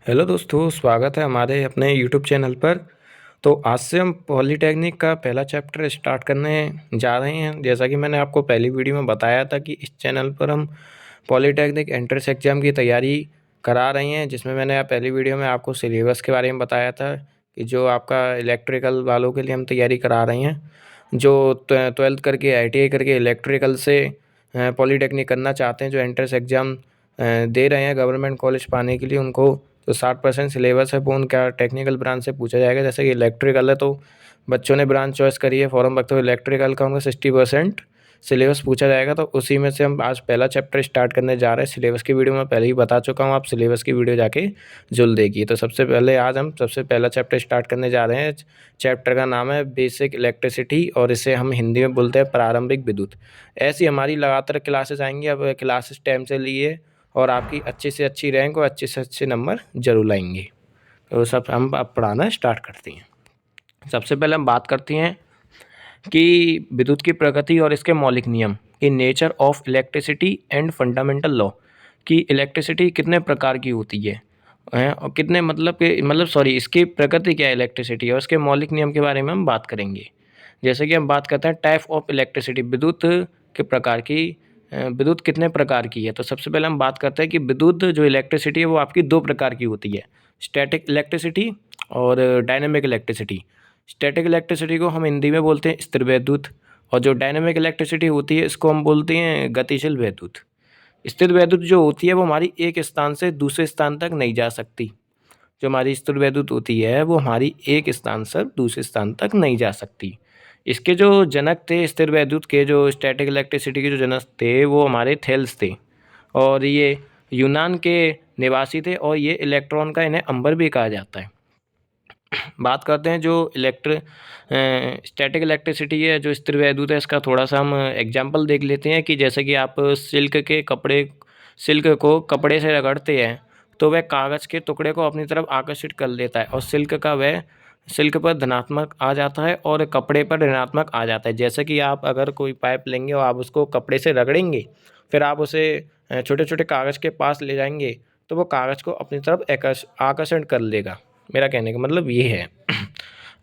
Hello दोस्तों, स्वागत है हमारे अपने यूट्यूब चैनल पर। तो आज से हम पॉलीटेक्निक का पहला चैप्टर स्टार्ट करने जा रहे हैं। जैसा कि मैंने आपको पहली वीडियो में बताया था कि इस चैनल पर हम पॉलीटेक्निक एंट्रेंस एग्ज़ाम की तैयारी करा रहे हैं, जिसमें मैंने पहली वीडियो में आपको सिलेबस के बारे में बताया था कि जो आपका इलेक्ट्रिकल वालों के लिए हम तैयारी करा रहे हैं, जो 12th करके ITI करके इलेक्ट्रिकल से पॉलीटेक्निक करना चाहते हैं, जो एंट्रेंस एग्ज़ाम दे रहे हैं गवर्नमेंट कॉलेज पाने के लिए, उनको तो 60% सिलेबस है वो उनका टेक्निकल ब्रांच से पूछा जाएगा। जैसे कि इलेक्ट्रिकल है तो बच्चों ने ब्रांच चॉइस करी है, फॉर्म भरते हुए इलेक्ट्रिकल का उनका 60% सिलेबस पूछा जाएगा। तो उसी में से हम आज पहला चैप्टर स्टार्ट करने जा रहे हैं। सिलेबस की वीडियो मैं पहले ही बता चुका हूँ, आप सिलेबस की वीडियो जाके जुल देखिए। तो सबसे पहले आज हम सबसे पहला चैप्टर स्टार्ट करने जा रहे हैं। चैप्टर का नाम है बेसिक इलेक्ट्रिसिटी, और इसे हम हिंदी में बोलते हैं प्रारंभिक विद्युत। ऐसी हमारी लगातार क्लासेस आएंगी। अब क्लासेस टाइम से लिए और आपकी अच्छी से अच्छी रैंक और अच्छे से अच्छे नंबर जरूर लाएंगे। तो सब हम अब पढ़ाना स्टार्ट करते हैं। सबसे पहले हम बात करते हैं कि विद्युत की प्रकृति और इसके मौलिक नियम की, nature of electricity and fundamental law, कि इलेक्ट्रिसिटी कितने प्रकार की होती है और कितने इसकी प्रकृति क्या है इलेक्ट्रिसिटी, और इसके मौलिक नियम के बारे में हम बात करेंगे। जैसे कि हम बात करते हैं टाइप ऑफ इलेक्ट्रिसिटी, विद्युत के प्रकार की। विद्युत कितने प्रकार की है, तो सबसे पहले हम बात करते हैं कि विद्युत जो इलेक्ट्रिसिटी है वो आपकी दो प्रकार की होती है, स्टैटिक इलेक्ट्रिसिटी और डायनेमिक इलेक्ट्रिसिटी। स्टैटिक इलेक्ट्रिसिटी को हम हिंदी में बोलते हैं स्थिर वैद्युत, और जो डायनेमिक इलेक्ट्रिसिटी होती है इसको हम बोलते हैं गतिशील वैद्युत। स्थिर वैद्युत जो होती है वो हमारी एक स्थान से दूसरे स्थान तक नहीं जा सकती। जो हमारी स्थिर वैद्युत होती है वो हमारी एक स्थान से दूसरे स्थान तक नहीं जा सकती। इसके जो जनक थे स्थिर वैद्युत के, जो स्टैटिक इलेक्ट्रिसिटी के जो जनक थे वो हमारे थेल्स थे, और ये यूनान के निवासी थे, और ये इलेक्ट्रॉन का इन्हें अंबर भी कहा जाता है। बात करते हैं जो स्टैटिक इलेक्ट्रिसिटी है, जो स्थिर वैद्युत है, इसका थोड़ा सा हम एग्जांपल देख लेते हैं। कि जैसे कि आप सिल्क को कपड़े से रगड़ते हैं तो वह कागज़ के टुकड़े को अपनी तरफ आकर्षित कर लेता है, और सिल्क पर धनात्मक आ जाता है और कपड़े पर ऋणात्मक आ जाता है। जैसे कि आप अगर कोई पाइप लेंगे और आप उसको कपड़े से रगड़ेंगे, फिर आप उसे छोटे छोटे कागज़ के पास ले जाएंगे, तो वो कागज़ को अपनी तरफ आकर्षण कर लेगा। मेरा कहने का मतलब ये है।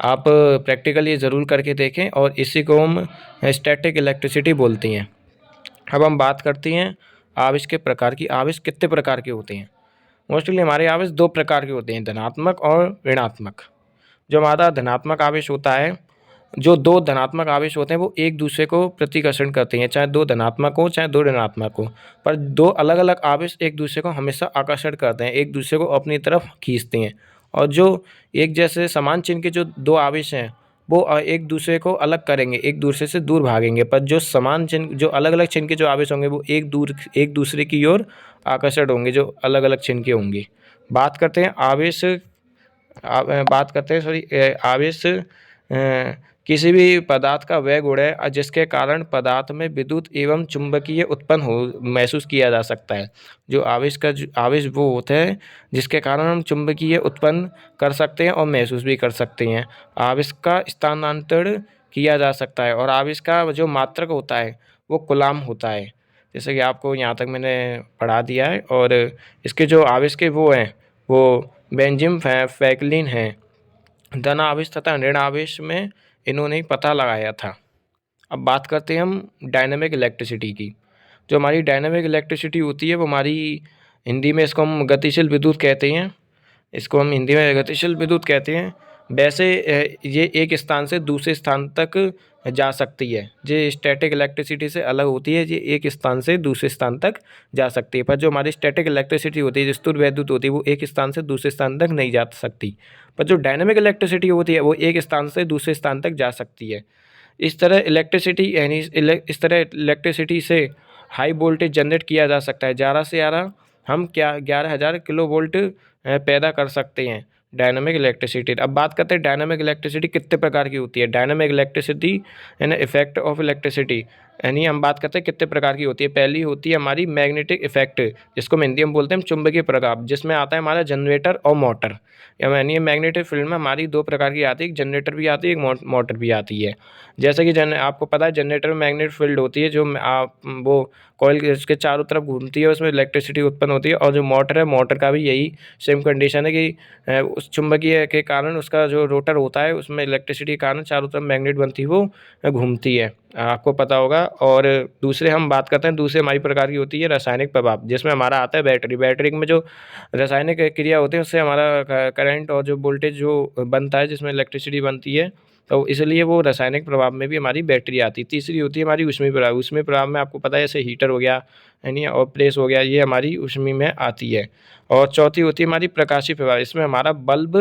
आप प्रैक्टिकल ये ज़रूर करके देखें, और इसी को हम स्टैटिक इलेक्ट्रिसिटी बोलते हैं। अब हम बात करते हैं आवेश के प्रकार की। आवेश कितने प्रकार के होते हैं? मोस्टली हमारे आवेश दो प्रकार के होते हैं, धनात्मक और ऋणात्मक। जो हमारा धनात्मक आवेश होता है, जो दो धनात्मक आवेश होते हैं वो एक दूसरे को प्रतिकर्षण करते हैं, चाहे दो धनात्मक हो चाहे दो ऋणात्मक हो। पर दो अलग अलग आवेश एक दूसरे को हमेशा आकर्षण करते हैं, एक दूसरे को अपनी तरफ खींचते हैं। और जो एक जैसे समान चिन्ह के जो दो आवेश हैं वो एक दूसरे को अलग करेंगे, एक दूसरे से दूर भागेंगे। पर जो समान चिन्ह, जो अलग अलग चिन्ह के जो आवेश होंगे वो एक दूसरे की ओर आकर्षण होंगे, जो अलग अलग चिन्ह के होंगे। बात करते हैं आवेश बात करते हैं आवेश किसी भी पदार्थ का वह गुण है जिसके कारण पदार्थ में विद्युत एवं चुंबकीय उत्पन्न हो महसूस किया जा सकता है। जो आवेश वो होता है जिसके कारण हम चुंबकीय उत्पन्न कर सकते हैं और महसूस भी कर सकते हैं। आवेश का स्थानांतरण किया जा सकता है, और आवेश का जो मात्रक होता है वो कूलाम होता है। जैसे कि आपको यहाँ तक मैंने पढ़ा दिया है। और इसके जो आवेश के वो हैं वो बेंजामिन फ्रैंकलिन हैं। धन आवेश तथा ऋण आवेश में इन्होंने ही पता लगाया था। अब बात करते हैं हम डायनेमिक इलेक्ट्रिसिटी की। जो हमारी डायनेमिक इलेक्ट्रिसिटी होती है वो हमारी हिंदी में इसको हम गतिशील विद्युत कहते हैं। इसको हम हिंदी में गतिशील विद्युत कहते हैं। वैसे ये एक स्थान से दूसरे स्थान तक जा सकती है। ये स्टैटिक इलेक्ट्रिसिटी से अलग होती है, ये एक स्थान से दूसरे स्थान तक जा सकती है। पर जो हमारी स्टैटिक इलेक्ट्रिसिटी होती है, जो स्थिर वैद्युत होती है, वो एक स्थान से दूसरे स्थान तक नहीं जा सकती। पर जो डायनेमिक इलेक्ट्रिसिटी होती है वो एक स्थान से दूसरे स्थान तक जा सकती है। इस तरह इलेक्ट्रिसिटी से हाई वोल्टेज जनरेट किया जा सकता है। ज़्यादा से ज़्यादा हम 11,000 किलो वोल्ट पैदा कर सकते हैं डायनामिक इलेक्ट्रिसिटी। अब बात करते हैं डायनामिक इलेक्ट्रिसिटी कितने प्रकार की होती है। Dynamic electricity and effect of electricity. यानी हम बात करते हैं कितने प्रकार की होती है। पहली होती है हमारी मैग्नेटिक इफेक्ट, जिसको हम हिंदी में बोलते हैं चुंबकीय प्रभाव, जिसमें आता है हमारा जनरेटर और मोटर। यानी मैग्नेटिक फील्ड में हमारी दो प्रकार की आती है, एक जनरेटर भी आती है, एक मोटर भी आती है। जैसे कि आपको पता है जनरेटर में मैग्नेटिक फील्ड होती है, जो आप वो कॉइल के चारों तरफ घूमती है, उसमें इलेक्ट्रिसिटी उत्पन्न होती है। और जो मोटर है, मोटर का भी यही सेम कंडीशन है कि उस चुंबकीय के कारण उसका जो रोटर होता है उसमें इलेक्ट्रिसिटी के कारण चारों तरफ मैग्नेट बनती है, वो घूमती है, आपको पता होगा। और दूसरे हम बात करते हैं, दूसरे हमारी प्रकार की होती है रासायनिक प्रभाव, जिसमें हमारा आता है बैटरी। बैटरी में जो रासायनिक क्रिया होती है उससे हमारा करंट और जो वोल्टेज जो बनता है, जिसमें इलेक्ट्रिसिटी बनती है, तो इसलिए वो रासायनिक प्रभाव में भी हमारी बैटरी आती है। तीसरी होती है हमारी ऊष्मीय प्रभाव। ऊष्मीय प्रभाव में आपको पता है जैसे हीटर हो गया, यानी और प्रेस हो गया, ये हमारी ऊष्मीय में आती है। और चौथी होती है हमारी प्रकाशीय प्रभाव, इसमें हमारा बल्ब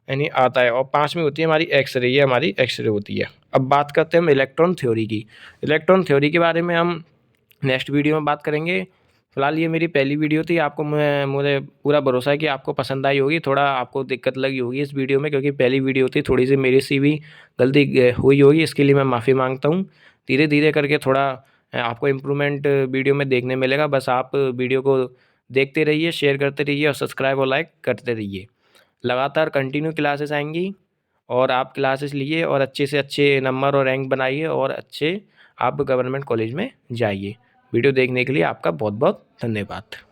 यानी आता है। और पाँचवीं होती है हमारी एक्सरे, ये हमारी एक्सरे होती है। अब बात करते हैं हम इलेक्ट्रॉन थ्योरी की। इलेक्ट्रॉन थ्योरी के बारे में हम नेक्स्ट वीडियो में बात करेंगे। फिलहाल ये मेरी पहली वीडियो थी, आपको मुझे पूरा भरोसा है कि आपको पसंद आई होगी। थोड़ा आपको दिक्कत लगी होगी इस वीडियो में, क्योंकि पहली वीडियो थी, थोड़ी सी मेरी से भी गलती हुई होगी, इसके लिए मैं माफ़ी मांगता हूँ। धीरे धीरे करके थोड़ा आपको इम्प्रूवमेंट वीडियो में देखने मिलेगा। बस आप वीडियो को देखते रहिए, शेयर करते रहिए और सब्सक्राइब और लाइक करते रहिए। लगातार कंटिन्यू क्लासेस आएंगी और आप क्लासेस लिए और अच्छे से अच्छे नंबर और रैंक बनाइए और अच्छे आप गवर्नमेंट कॉलेज में जाइए। वीडियो देखने के लिए आपका बहुत बहुत धन्यवाद।